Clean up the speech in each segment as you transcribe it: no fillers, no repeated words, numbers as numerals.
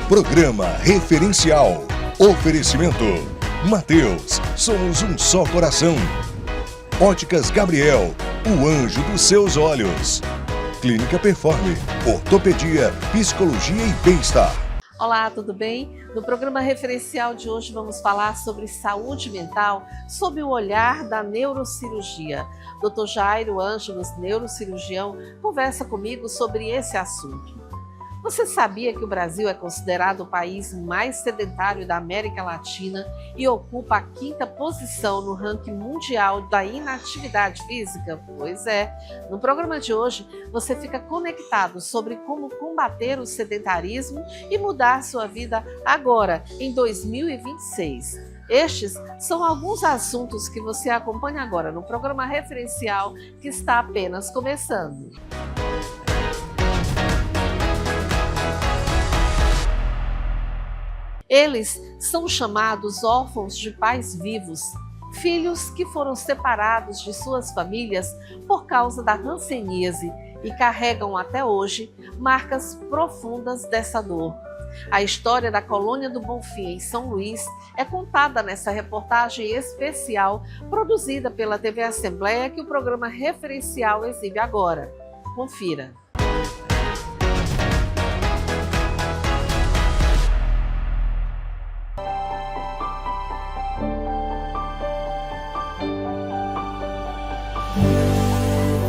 Programa Referencial. Oferecimento. Mateus, somos um só coração. Óticas Gabriel, o anjo dos seus olhos. Clínica Performe, ortopedia, psicologia e bem-estar. Olá, tudo bem? No programa referencial de hoje vamos falar sobre saúde mental sob o olhar da neurocirurgia. Dr. Jairo Ângelos, neurocirurgião, conversa comigo sobre esse assunto. Você sabia que o Brasil é considerado o país mais sedentário da América Latina e ocupa a 5ª posição no ranking mundial da inatividade física? Pois é. No programa de hoje, você fica conectado sobre como combater o sedentarismo e mudar sua vida agora, em 2026. Estes são alguns assuntos que você acompanha agora no programa referencial que está apenas começando. Eles são chamados órfãos de pais vivos, filhos que foram separados de suas famílias por causa da hanseníase e carregam até hoje marcas profundas dessa dor. A história da Colônia do Bonfim, em São Luís, é contada nessa reportagem especial produzida pela TV Assembleia que o programa referencial exibe agora. Confira.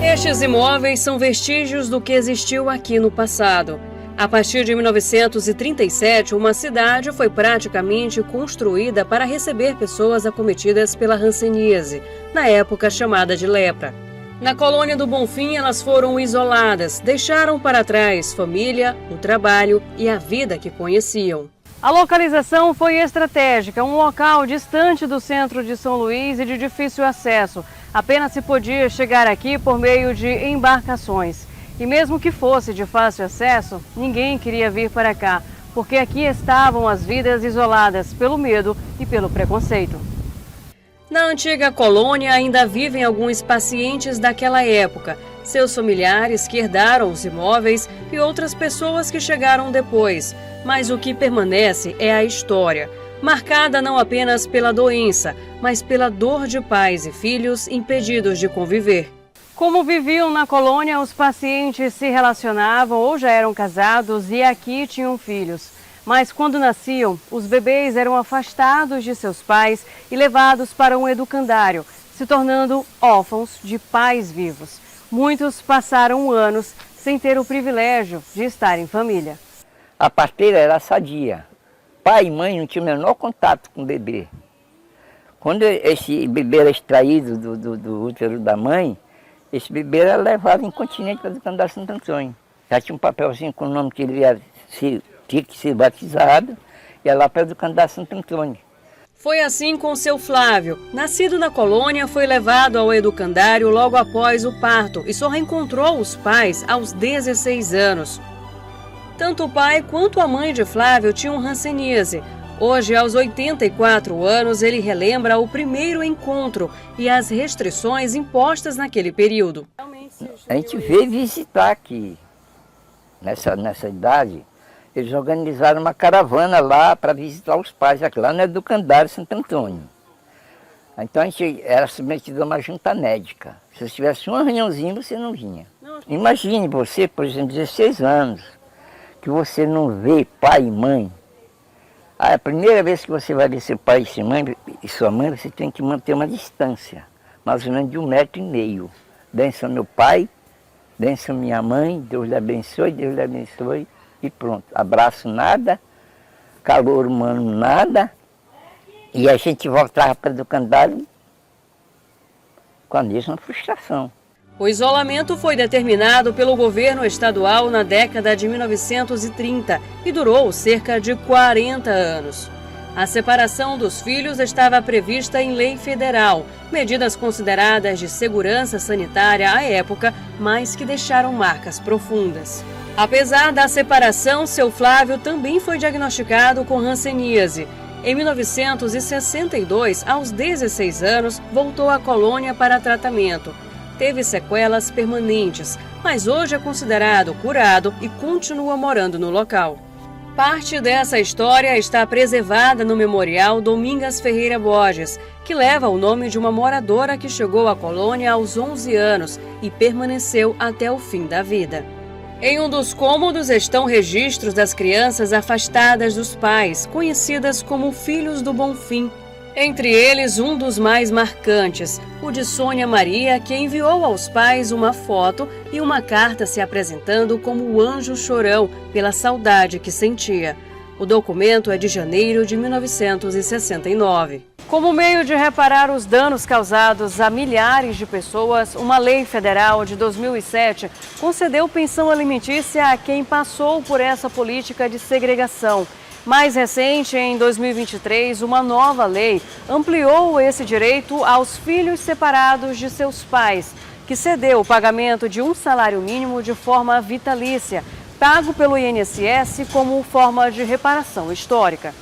Estes imóveis são vestígios do que existiu aqui no passado. A partir de 1937, uma cidade foi praticamente construída para receber pessoas acometidas pela hanseníase, na época chamada de lepra. Na Colônia do Bonfim, elas foram isoladas, deixaram para trás família, o trabalho e a vida que conheciam. A localização foi estratégica, um local distante do centro de São Luís e de difícil acesso. Apenas se podia chegar aqui por meio de embarcações. E mesmo que fosse de fácil acesso, ninguém queria vir para cá, porque aqui estavam as vidas isoladas pelo medo e pelo preconceito. Na antiga colônia ainda vivem alguns pacientes daquela época, seus familiares que herdaram os imóveis e outras pessoas que chegaram depois. Mas o que permanece é a história, marcada não apenas pela doença, mas pela dor de pais e filhos impedidos de conviver. Como viviam na colônia, os pacientes se relacionavam ou já eram casados e aqui tinham filhos. Mas quando nasciam, os bebês eram afastados de seus pais e levados para um educandário, se tornando órfãos de pais vivos. Muitos passaram anos sem ter o privilégio de estar em família. A parteira era sadia. Pai e mãe não tinham o menor contato com o bebê. Quando esse bebê era extraído do útero da mãe, esse bebê era levado incontinente para o educandário Santo Antônio. Já tinha um papelzinho com o nome que ele tinha que ser batizado, e ia lá para o educandário Santo Antônio. Foi assim com seu Flávio. Nascido na colônia, foi levado ao educandário logo após o parto e só reencontrou os pais aos 16 anos. Tanto o pai quanto a mãe de Flávio tinham hanseníase. Hoje, aos 84 anos, ele relembra o primeiro encontro e as restrições impostas naquele período. A gente veio visitar aqui, nessa idade, eles organizaram uma caravana lá para visitar os pais, aqui lá no educandário Santo Antônio. Então a gente era submetido a uma junta médica. Se você tivesse uma reuniãozinha, você não vinha. Imagine você, por exemplo, 16 anos, que você não vê pai e mãe. A primeira vez que você vai ver seu pai e sua mãe, você tem que manter uma distância, mais ou menos de 1,5 metro. Benção meu pai, benção minha mãe, Deus lhe abençoe e pronto. Abraço nada, calor humano nada, e a gente voltava para o educandário com a mesma frustração. O isolamento foi determinado pelo governo estadual na década de 1930 e durou cerca de 40 anos. A separação dos filhos estava prevista em lei federal, medidas consideradas de segurança sanitária à época, mas que deixaram marcas profundas. Apesar da separação, seu Flávio também foi diagnosticado com hanseníase. Em 1962, aos 16 anos, voltou à colônia para tratamento. Teve sequelas permanentes, mas hoje é considerado curado e continua morando no local. Parte dessa história está preservada no Memorial Domingas Ferreira Borges, que leva o nome de uma moradora que chegou à colônia aos 11 anos e permaneceu até o fim da vida. Em um dos cômodos estão registros das crianças afastadas dos pais, conhecidas como Filhos do Bonfim. Entre eles, um dos mais marcantes, o de Sônia Maria, que enviou aos pais uma foto e uma carta se apresentando como o anjo chorão pela saudade que sentia. O documento é de janeiro de 1969. Como meio de reparar os danos causados a milhares de pessoas, uma lei federal de 2007 concedeu pensão alimentícia a quem passou por essa política de segregação. Mais recente, em 2023, uma nova lei ampliou esse direito aos filhos separados de seus pais, que cedeu o pagamento de um salário mínimo de forma vitalícia, pago pelo INSS como forma de reparação histórica.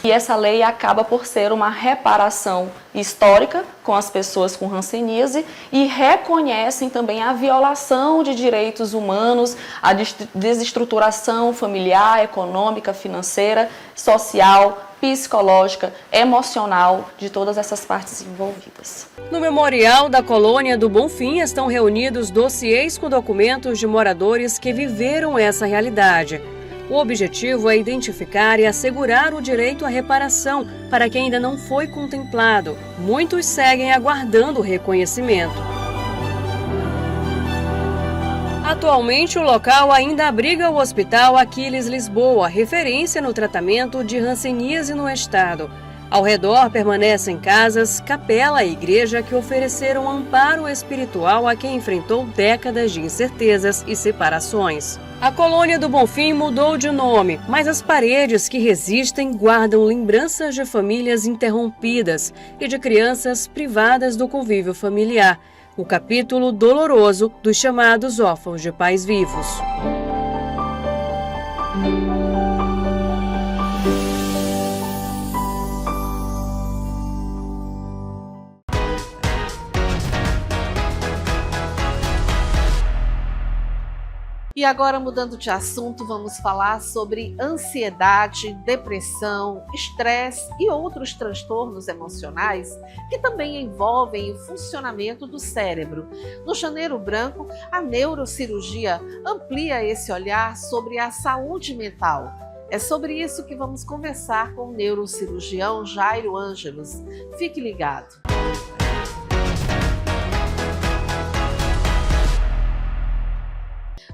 E essa lei acaba por ser uma reparação histórica com as pessoas com hanseníase e reconhecem também a violação de direitos humanos, a desestruturação familiar, econômica, financeira, social, psicológica, emocional de todas essas partes envolvidas. No Memorial da Colônia do Bonfim estão reunidos dossiês com documentos de moradores que viveram essa realidade. O objetivo é identificar e assegurar o direito à reparação para quem ainda não foi contemplado. Muitos seguem aguardando o reconhecimento. Atualmente, o local ainda abriga o Hospital Aquiles Lisboa, referência no tratamento de hanseníase no estado. Ao redor permanecem casas, capela e igreja que ofereceram amparo espiritual a quem enfrentou décadas de incertezas e separações. A Colônia do Bonfim mudou de nome, mas as paredes que resistem guardam lembranças de famílias interrompidas e de crianças privadas do convívio familiar. O capítulo doloroso dos chamados órfãos de pais vivos. E agora, mudando de assunto, vamos falar sobre ansiedade, depressão, estresse e outros transtornos emocionais que também envolvem o funcionamento do cérebro. No Janeiro Branco, a neurocirurgia amplia esse olhar sobre a saúde mental. É sobre isso que vamos conversar com o neurocirurgião Jairo Ângelos. Fique ligado.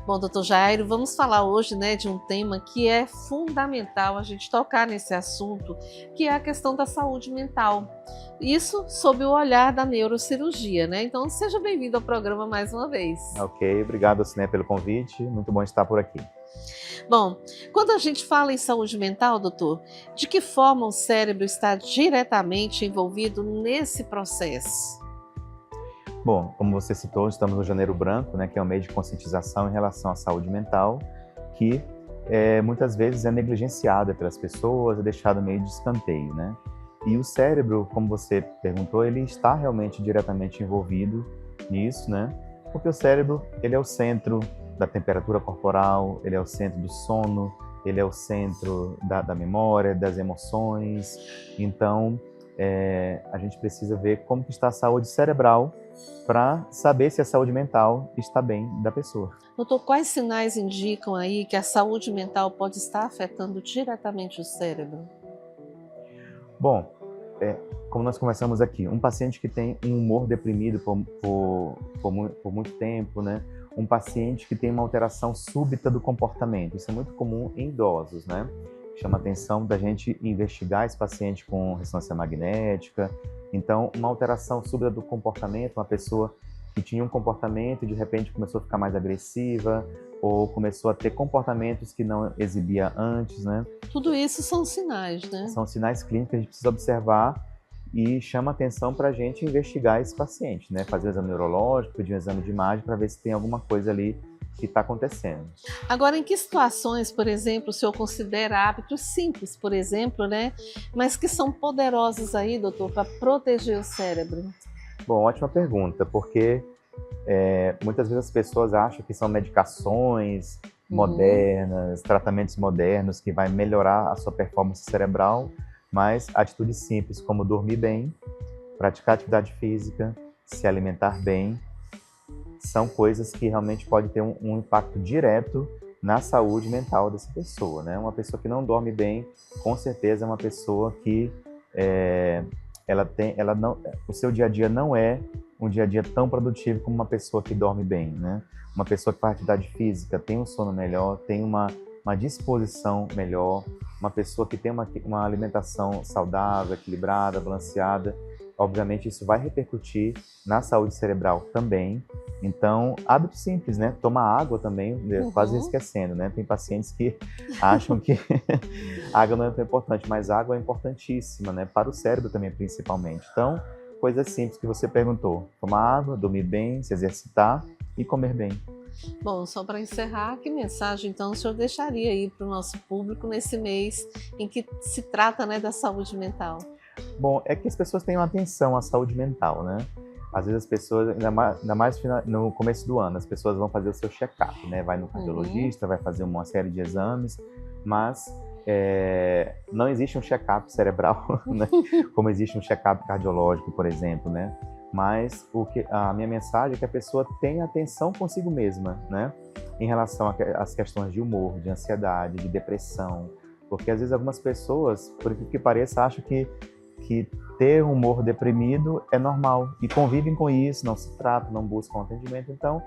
Bom, doutor Jairo, vamos falar hoje, de um tema que é fundamental a gente tocar nesse assunto, que é a questão da saúde mental. Isso sob o olhar da neurocirurgia, Então, seja bem-vindo ao programa mais uma vez. Ok, obrigado, Siné, pelo convite. Muito bom estar por aqui. Bom, quando a gente fala em saúde mental, doutor, de que forma o cérebro está diretamente envolvido nesse processo? Bom, como você citou, estamos no Janeiro Branco, que é um meio de conscientização em relação à saúde mental, que muitas vezes é negligenciada pelas pessoas, é deixado meio de escanteio, E o cérebro, como você perguntou, ele está realmente diretamente envolvido nisso, Porque o cérebro, ele é o centro da temperatura corporal, ele é o centro do sono, ele é o centro da memória, das emoções. Então, a gente precisa ver como que está a saúde cerebral para saber se a saúde mental está bem da pessoa. Doutor, quais sinais indicam aí que a saúde mental pode estar afetando diretamente o cérebro? Bom, como nós conversamos aqui, um paciente que tem um humor deprimido por muito tempo, um paciente que tem uma alteração súbita do comportamento, isso é muito comum em idosos, Chama a atenção da gente investigar esse paciente com ressonância magnética. Então, uma alteração súbita do comportamento, uma pessoa que tinha um comportamento e de repente começou a ficar mais agressiva ou começou a ter comportamentos que não exibia antes, Tudo isso são sinais, São sinais clínicos que a gente precisa observar e chama atenção para a gente investigar esse paciente, Fazer um exame neurológico, pedir um exame de imagem para ver se tem alguma coisa ali que está acontecendo. Agora, em que situações, por exemplo, o senhor considera hábitos simples, por exemplo, mas que são poderosos aí, doutor, para proteger o cérebro? Bom, ótima pergunta, porque muitas vezes as pessoas acham que são medicações, modernas, tratamentos modernos que vai melhorar a sua performance cerebral, mas atitudes simples como dormir bem, praticar atividade física, se alimentar bem, são coisas que realmente podem ter um impacto direto na saúde mental dessa pessoa, né? Uma pessoa que não dorme bem, com certeza é uma pessoa que o seu dia a dia não é um dia a dia tão produtivo como uma pessoa que dorme bem, né? Uma pessoa que faz atividade física tem um sono melhor, tem uma disposição melhor, uma pessoa que tem uma alimentação saudável, equilibrada, balanceada, obviamente isso vai repercutir na saúde cerebral também. Então, hábitos simples, né? Tomar água também, quase esquecendo, né? Tem pacientes que acham que a água não é tão importante, mas a água é importantíssima, né? Para o cérebro também, principalmente. Então, coisas simples que você perguntou. Tomar água, dormir bem, se exercitar e comer bem. Bom, só para encerrar, que mensagem então o senhor deixaria aí para o nosso público nesse mês em que se trata, né, da saúde mental? Bom, é que as pessoas tenham atenção à saúde mental, né? Às vezes as pessoas, ainda mais no começo do ano, as pessoas vão fazer o seu check-up, né? Vai no cardiologista, vai fazer uma série de exames, mas não existe um check-up cerebral, né? Como existe um check-up cardiológico, por exemplo, né? Mas a minha mensagem é que a pessoa tenha atenção consigo mesma, né? Em relação às questões de humor, de ansiedade, de depressão, porque às vezes algumas pessoas, por aquilo que pareça, acham que ter um humor deprimido é normal e convivem com isso, não se tratam, não buscam atendimento. Então,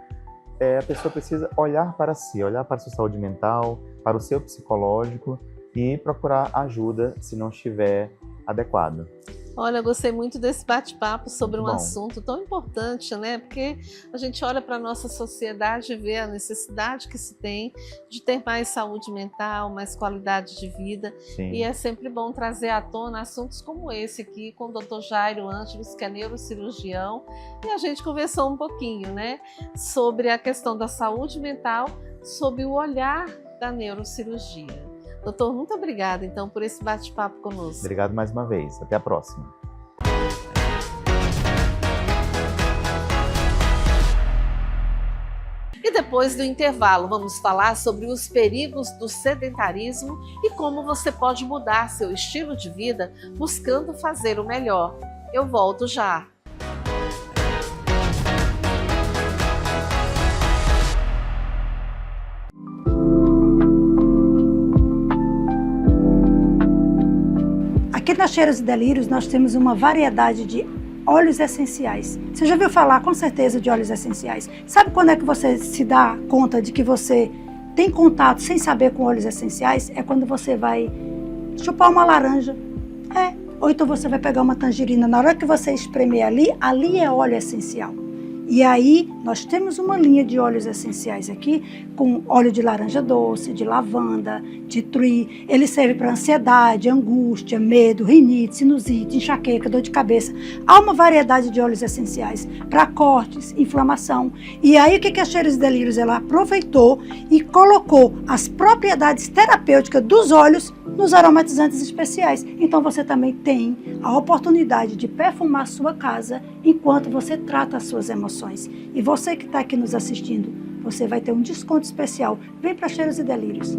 a pessoa precisa olhar para si, olhar para a sua saúde mental, para o seu psicológico e procurar ajuda se não estiver adequado. Olha, eu gostei muito desse bate-papo sobre um assunto tão importante, né? Porque a gente olha para a nossa sociedade e vê a necessidade que se tem de ter mais saúde mental, mais qualidade de vida. Sim. E é sempre bom trazer à tona assuntos como esse aqui com o Dr. Jairo Ângelos, que é neurocirurgião, e a gente conversou um pouquinho, né? Sobre a questão da saúde mental, sob o olhar da neurocirurgia. Doutor, muito obrigada, então, por esse bate-papo conosco. Obrigado mais uma vez. Até a próxima. E depois do intervalo, vamos falar sobre os perigos do sedentarismo e como você pode mudar seu estilo de vida buscando fazer o melhor. Eu volto já. Aqui na Cheiros e Delírios nós temos uma variedade de óleos essenciais. Você já ouviu falar com certeza de óleos essenciais? Sabe quando é que você se dá conta de que você tem contato sem saber com óleos essenciais? É quando você vai chupar uma laranja. Ou então você vai pegar uma tangerina. Na hora que você espremer ali é óleo essencial. E aí, nós temos uma linha de óleos essenciais aqui, com óleo de laranja doce, de lavanda, de tree. Ele serve para ansiedade, angústia, medo, rinite, sinusite, enxaqueca, dor de cabeça. Há uma variedade de óleos essenciais para cortes, inflamação. E aí, o que a Cheiros e Delírios ela aproveitou e colocou as propriedades terapêuticas dos óleos nos aromatizantes especiais. Então, você também tem a oportunidade de perfumar sua casa enquanto você trata as suas emoções. E você que está aqui nos assistindo, você vai ter um desconto especial. Vem para Cheiros e Delírios.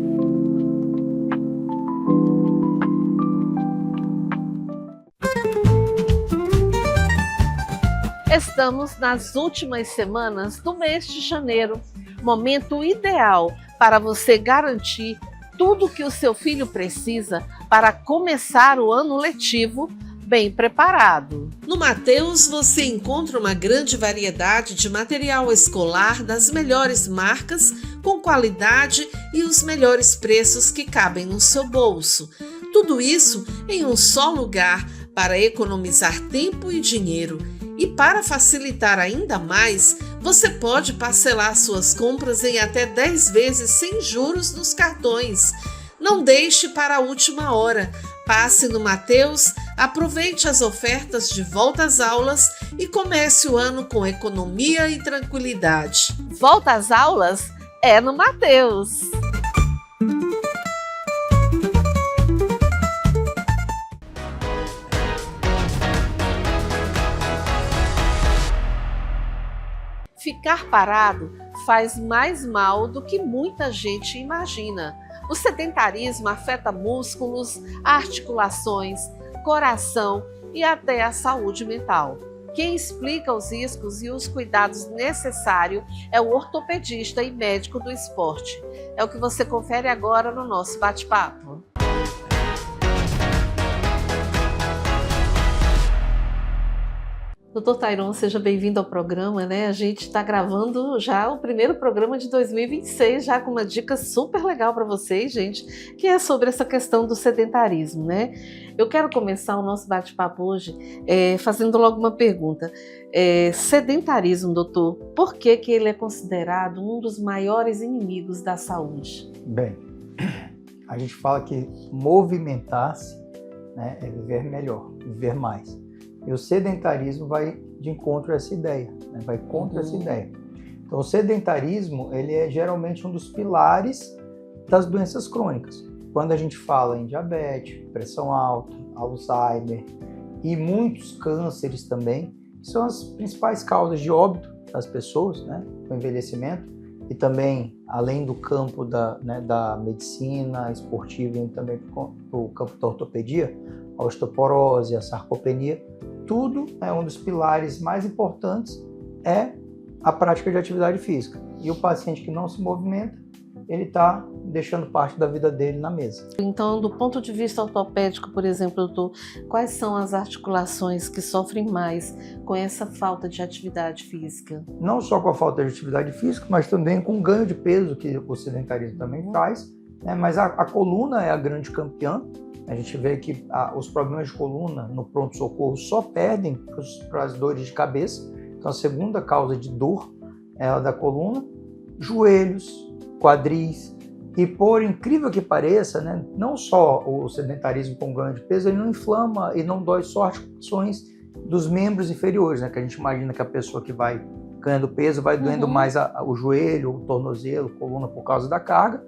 Estamos nas últimas semanas do mês de janeiro, momento ideal para você garantir tudo que o seu filho precisa para começar o ano letivo bem preparado. No Mateus você encontra uma grande variedade de material escolar das melhores marcas, com qualidade e os melhores preços que cabem no seu bolso. Tudo isso em um só lugar para economizar tempo e dinheiro. E para facilitar ainda mais, você pode parcelar suas compras em até 10 vezes sem juros nos cartões. Não deixe para a última hora. Passe no Mateus, aproveite as ofertas de volta às aulas e comece o ano com economia e tranquilidade. Volta às aulas é no Mateus. Ficar parado faz mais mal do que muita gente imagina. O sedentarismo afeta músculos, articulações, coração e até a saúde mental. Quem explica os riscos e os cuidados necessários é o ortopedista e médico do esporte. É o que você confere agora no nosso bate-papo. Doutor Tairon, seja bem-vindo ao programa, né? A gente está gravando já o primeiro programa de 2026, já com uma dica super legal para vocês, gente, que é sobre essa questão do sedentarismo, né? Eu quero começar o nosso bate-papo hoje fazendo logo uma pergunta. Sedentarismo, doutor, por que ele é considerado um dos maiores inimigos da saúde? Bem, a gente fala que movimentar-se, né, é viver melhor, viver mais. E o sedentarismo vai de encontro a essa ideia, né? Vai contra essa ideia. Então, o sedentarismo, ele é geralmente um dos pilares das doenças crônicas. Quando a gente fala em diabetes, pressão alta, Alzheimer e muitos cânceres também, são as principais causas de óbito das pessoas, né, com envelhecimento, e também, além do campo da medicina esportiva e também do campo da ortopedia, a osteoporose, a sarcopenia, tudo é um dos pilares mais importantes é a prática de atividade física. E o paciente que não se movimenta, ele está deixando parte da vida dele na mesa. Então, do ponto de vista ortopédico, por exemplo, doutor, quais são as articulações que sofrem mais com essa falta de atividade física? Não só com a falta de atividade física, mas também com o ganho de peso, que o sedentarismo também faz, né? Mas a coluna é a grande campeã. A gente vê que os problemas de coluna no pronto-socorro só perdem para as dores de cabeça. Então, a segunda causa de dor é a da coluna, joelhos, quadris. E por incrível que pareça, né, não só o sedentarismo com ganho de peso, ele não inflama e não dói só articulações dos membros inferiores, né, que a gente imagina que a pessoa que vai ganhando peso vai doendo mais o joelho, o tornozelo, a coluna por causa da carga.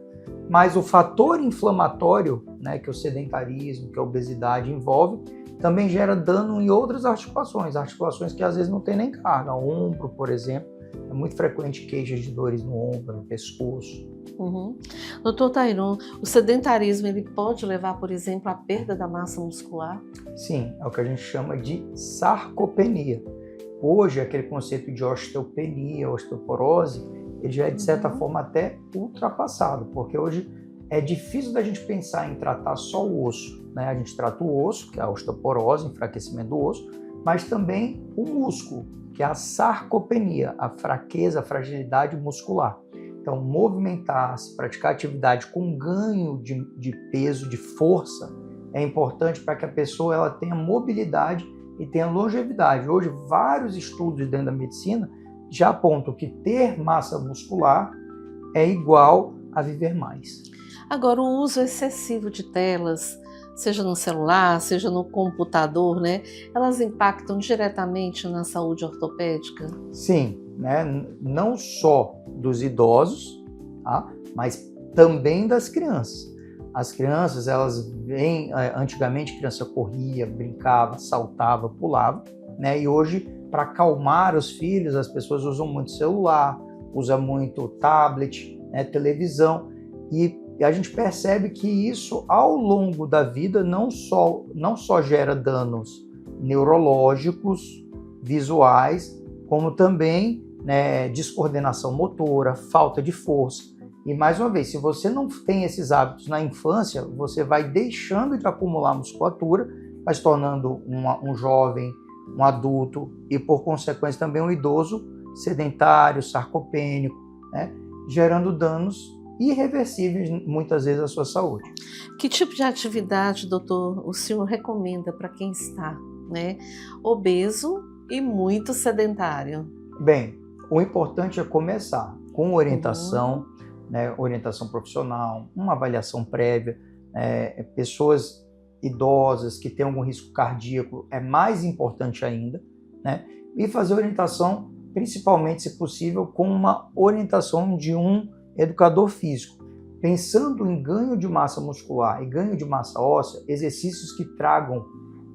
Mas o fator inflamatório, né, que é o sedentarismo, que a obesidade envolve, também gera dano em outras articulações que às vezes não tem nem carga. O ombro, por exemplo, é muito frequente queixas de dores no ombro, no pescoço. Doutor Tairon, o sedentarismo ele pode levar, por exemplo, à perda da massa muscular? Sim, é o que a gente chama de sarcopenia. Hoje, aquele conceito de osteopenia, osteoporose, ele já é, de certa forma, até ultrapassado, porque hoje é difícil da gente pensar em tratar só o osso, né? A gente trata o osso, que é a osteoporose, enfraquecimento do osso, mas também o músculo, que é a sarcopenia, a fraqueza, a fragilidade muscular. Então, movimentar-se, praticar atividade com ganho de peso, de força, é importante para que a pessoa ela tenha mobilidade e tenha longevidade. Hoje, vários estudos dentro da medicina já apontam que ter massa muscular é igual a viver mais. Agora, o uso excessivo de telas, seja no celular, seja no computador, né, elas impactam diretamente na saúde ortopédica? Sim, né, não só dos idosos, tá, mas também das crianças. As crianças, elas vêm, antigamente a criança corria, brincava, saltava, pulava, né, e hoje, para acalmar os filhos, as pessoas usam muito celular, usam muito tablet, né, televisão, e a gente percebe que isso, ao longo da vida, não só gera danos neurológicos, visuais, como também, né, descoordenação motora, falta de força. E, mais uma vez, se você não tem esses hábitos na infância, você vai deixando de acumular musculatura, vai se tornando um jovem, um adulto e, por consequência, também um idoso sedentário, sarcopênico, né, gerando danos irreversíveis, muitas vezes, à sua saúde. Que tipo de atividade, doutor, o senhor recomenda para quem está, né, obeso e muito sedentário? Bem, o importante é começar com orientação, né, orientação profissional, uma avaliação prévia, pessoas idosas que têm algum risco cardíaco é mais importante ainda, né, e fazer orientação, principalmente, se possível, com uma orientação de um educador físico, pensando em ganho de massa muscular e ganho de massa óssea, exercícios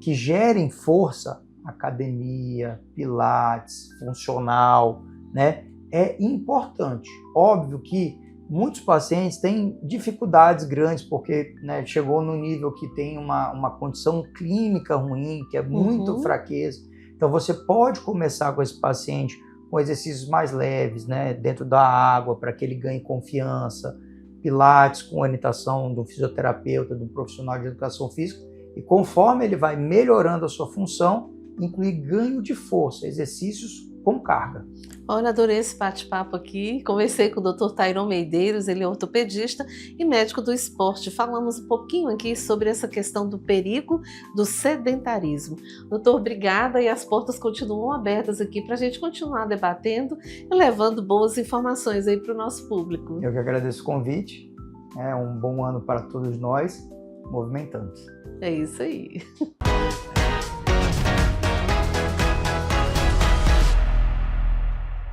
que gerem força, academia, pilates, funcional, né? é importante. Óbvio que muitos pacientes têm dificuldades grandes, porque, né, chegou no nível que tem uma condição clínica ruim, que é muito fraqueza. Então você pode começar com esse paciente com exercícios mais leves, né, dentro da água, para que ele ganhe confiança, pilates com orientação do fisioterapeuta, do profissional de educação física, e conforme ele vai melhorando a sua função, incluir ganho de força, exercícios com carga. Olha, adorei esse bate-papo aqui. Conversei com o Dr. Tairon Medeiros, ele é ortopedista e médico do esporte. Falamos um pouquinho aqui sobre essa questão do perigo do sedentarismo. Doutor, obrigada, e as portas continuam abertas aqui para a gente continuar debatendo e levando boas informações aí para o nosso público. Eu que agradeço o convite. É um bom ano para todos nós, movimentando. É isso aí.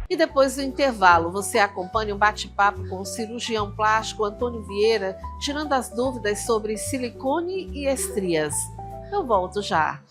E depois do intervalo, você acompanha um bate-papo com o cirurgião plástico Antônio Vieira, tirando as dúvidas sobre silicone e estrias. Eu volto já.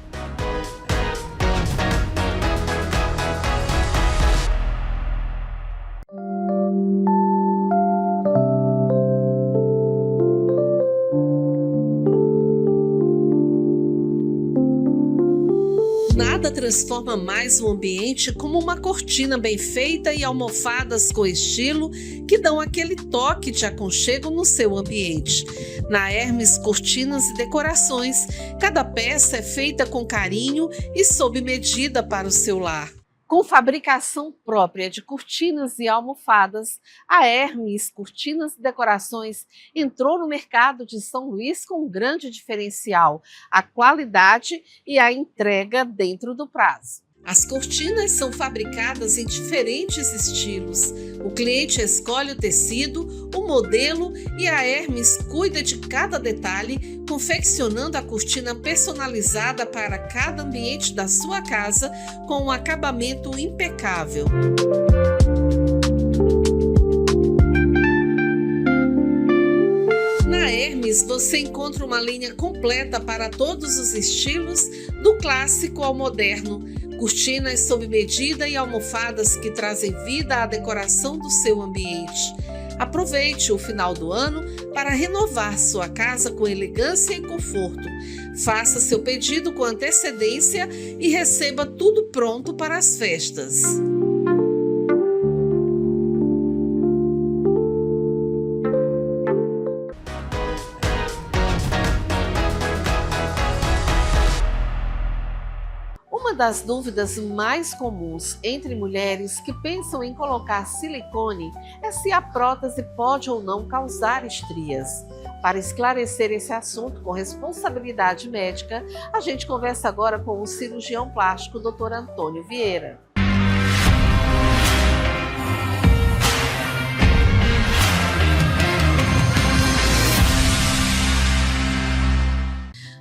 Nada transforma mais o ambiente como uma cortina bem feita e almofadas com estilo que dão aquele toque de aconchego no seu ambiente. Na Hermes Cortinas e Decorações, cada peça é feita com carinho e sob medida para o seu lar. Com fabricação própria de cortinas e almofadas, a Hermes Cortinas e Decorações entrou no mercado de São Luís com um grande diferencial: a qualidade e a entrega dentro do prazo. As cortinas são fabricadas em diferentes estilos. O cliente escolhe o tecido, o modelo e a Hermes cuida de cada detalhe, confeccionando a cortina personalizada para cada ambiente da sua casa com um acabamento impecável. Na Hermes você encontra uma linha completa para todos os estilos, do clássico ao moderno. Cortinas sob medida e almofadas que trazem vida à decoração do seu ambiente. Aproveite o final do ano para renovar sua casa com elegância e conforto. Faça seu pedido com antecedência e receba tudo pronto para as festas. Uma das dúvidas mais comuns entre mulheres que pensam em colocar silicone é se a prótese pode ou não causar estrias. Para esclarecer esse assunto com responsabilidade médica, a gente conversa agora com o cirurgião plástico Dr. Antônio Vieira.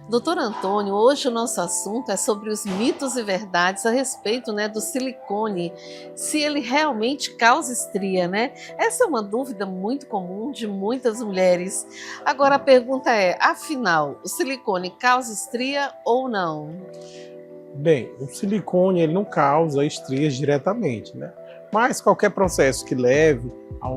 Doutor Antônio, hoje o nosso assunto é sobre os mitos e verdades a respeito, do silicone, se ele realmente causa estria, né? Essa é uma dúvida muito comum de muitas mulheres. Agora a pergunta é, afinal, o silicone causa estria ou não? Bem, o silicone ele não causa estrias diretamente, né? Mas qualquer processo que leve a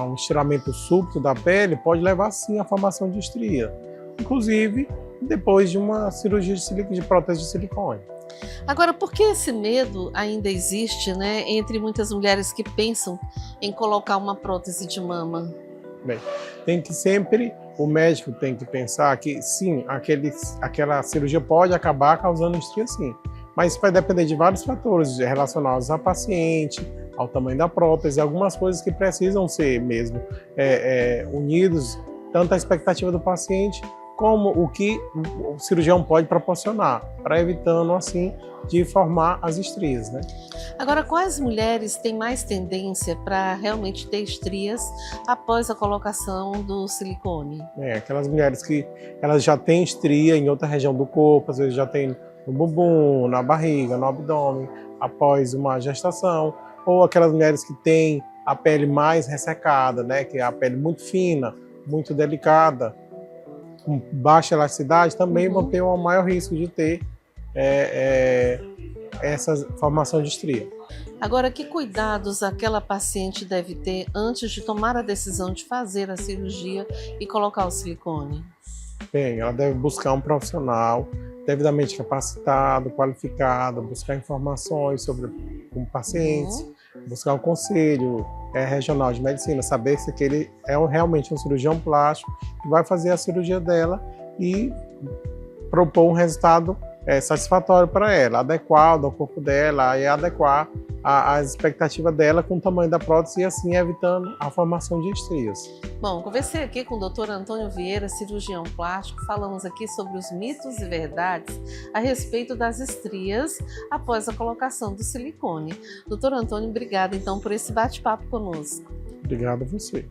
um estiramento súbito da pele pode levar sim à formação de estria, inclusive depois de uma cirurgia de prótese de silicone. Agora, por que esse medo ainda existe, entre muitas mulheres que pensam em colocar uma prótese de mama? Bem, o médico tem que pensar que sim, aquela cirurgia pode acabar causando estria sim, mas vai depender de vários fatores relacionados ao paciente, ao tamanho da prótese, algumas coisas que precisam ser mesmo unidos, tanto à expectativa do paciente como o que o cirurgião pode proporcionar, para evitando assim de formar as estrias, né? Agora, quais mulheres têm mais tendência para realmente ter estrias após a colocação do silicone? Aquelas mulheres que elas já têm estria em outra região do corpo, às vezes já tem no bumbum, na barriga, no abdômen, após uma gestação, ou aquelas mulheres que têm a pele mais ressecada, que é a pele muito fina, muito delicada, com baixa elasticidade, também vão ter um maior risco de ter essa formação de estria. Agora, que cuidados aquela paciente deve ter antes de tomar a decisão de fazer a cirurgia e colocar o silicone? Bem, ela deve buscar um profissional devidamente capacitado, qualificado, buscar informações sobre o paciente, buscar um conselho regional de medicina, saber se aquele é realmente um cirurgião plástico que vai fazer a cirurgia dela e propor um resultado satisfatório para ela, adequado ao corpo dela e adequar a expectativa dela com o tamanho da prótese e assim evitando a formação de estrias. Bom, conversei aqui com o Dr. Antônio Vieira, cirurgião plástico. Falamos aqui sobre os mitos e verdades a respeito das estrias após a colocação do silicone. Dr. Antônio, obrigada então por esse bate-papo conosco. Obrigado a você.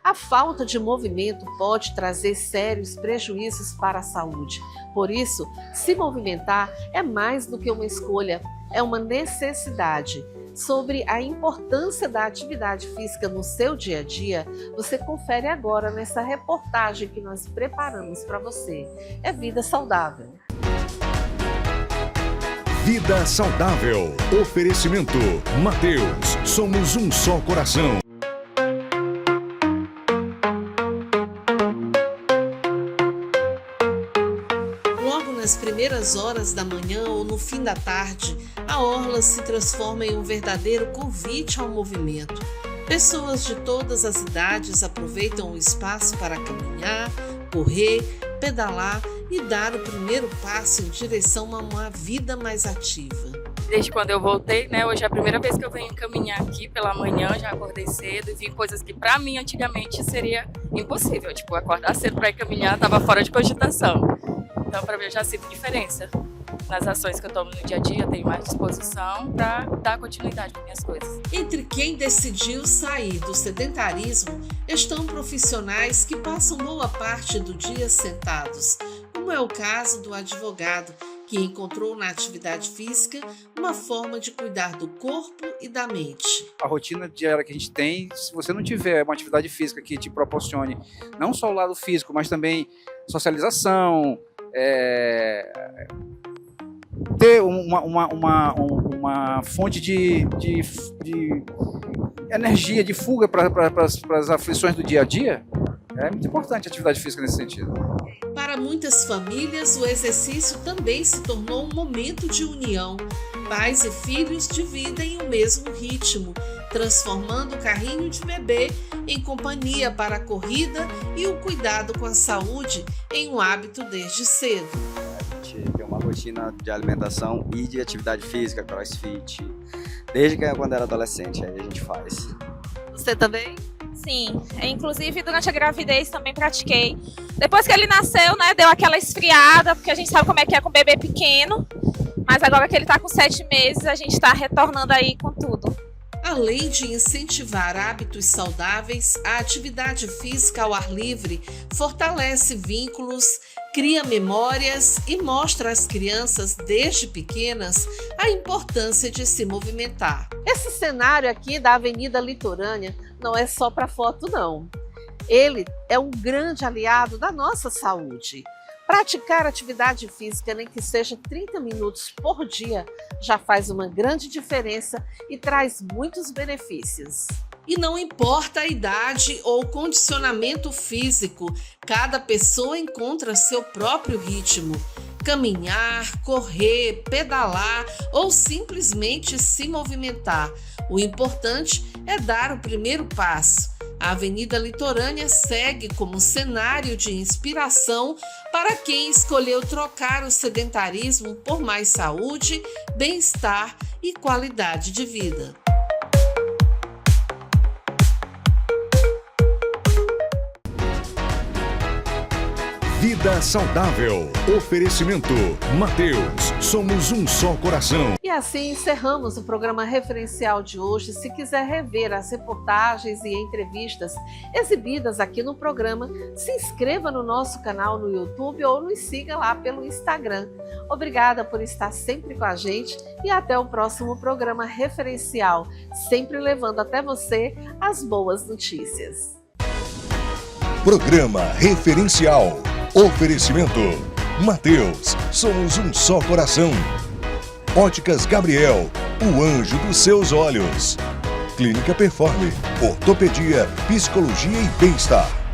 A falta de movimento pode trazer sérios prejuízos para a saúde. Por isso, se movimentar é mais do que uma escolha, é uma necessidade. Sobre a importância da atividade física no seu dia a dia, você confere agora nessa reportagem que nós preparamos para você. É Vida Saudável. Vida Saudável. Oferecimento Mateus. Somos um só coração. Nas primeiras horas da manhã ou no fim da tarde, a orla se transforma em um verdadeiro convite ao movimento. Pessoas de todas as idades aproveitam o espaço para caminhar, correr, pedalar e dar o primeiro passo em direção a uma vida mais ativa. Desde quando eu voltei, né, hoje é a primeira vez que eu venho caminhar aqui pela manhã, já acordei cedo e vi coisas que para mim antigamente seria impossível, tipo acordar cedo para ir caminhar, estava fora de cogitação. Então, para mim, eu já sinto diferença nas ações que eu tomo no dia a dia, tenho mais disposição para dar continuidade para minhas coisas. Entre quem decidiu sair do sedentarismo estão profissionais que passam boa parte do dia sentados, como é o caso do advogado, que encontrou na atividade física uma forma de cuidar do corpo e da mente. A rotina diária que a gente tem, se você não tiver uma atividade física que te proporcione não só o lado físico, mas também socialização, ter uma fonte de energia, de fuga para as aflições do dia a dia, é muito importante a atividade física nesse sentido. Para muitas famílias, o exercício também se tornou um momento de união. Pais e filhos dividem o mesmo ritmo, transformando o carrinho de bebê em companhia para a corrida e o cuidado com a saúde em um hábito desde cedo. A gente tem uma rotina de alimentação e de atividade física, crossfit, desde quando era adolescente, aí a gente faz. Você também? Sim, inclusive durante a gravidez também pratiquei. Depois que ele nasceu, né, deu aquela esfriada, porque a gente sabe como é que é com bebê pequeno, mas agora que ele está com 7 meses, a gente está retornando aí com tudo. Além de incentivar hábitos saudáveis, a atividade física ao ar livre fortalece vínculos, cria memórias e mostra às crianças, desde pequenas, a importância de se movimentar. Esse cenário aqui da Avenida Litorânea não é só para foto, não. Ele é um grande aliado da nossa saúde. Praticar atividade física, nem que seja 30 minutos por dia, já faz uma grande diferença e traz muitos benefícios. E não importa a idade ou condicionamento físico, cada pessoa encontra seu próprio ritmo. Caminhar, correr, pedalar ou simplesmente se movimentar. O importante é dar o primeiro passo. A Avenida Litorânea segue como cenário de inspiração para quem escolheu trocar o sedentarismo por mais saúde, bem-estar e qualidade de vida. Vida Saudável. Oferecimento Mateus. Somos um só coração. E assim encerramos o programa referencial de hoje. Se quiser rever as reportagens e entrevistas exibidas aqui no programa, se inscreva no nosso canal no YouTube ou nos siga lá pelo Instagram. Obrigada por estar sempre com a gente e até o próximo programa referencial, sempre levando até você as boas notícias. Programa Referencial. Oferecimento. Mateus, somos um só coração. Óticas Gabriel, o anjo dos seus olhos. Clínica Performe, ortopedia, psicologia e bem-estar.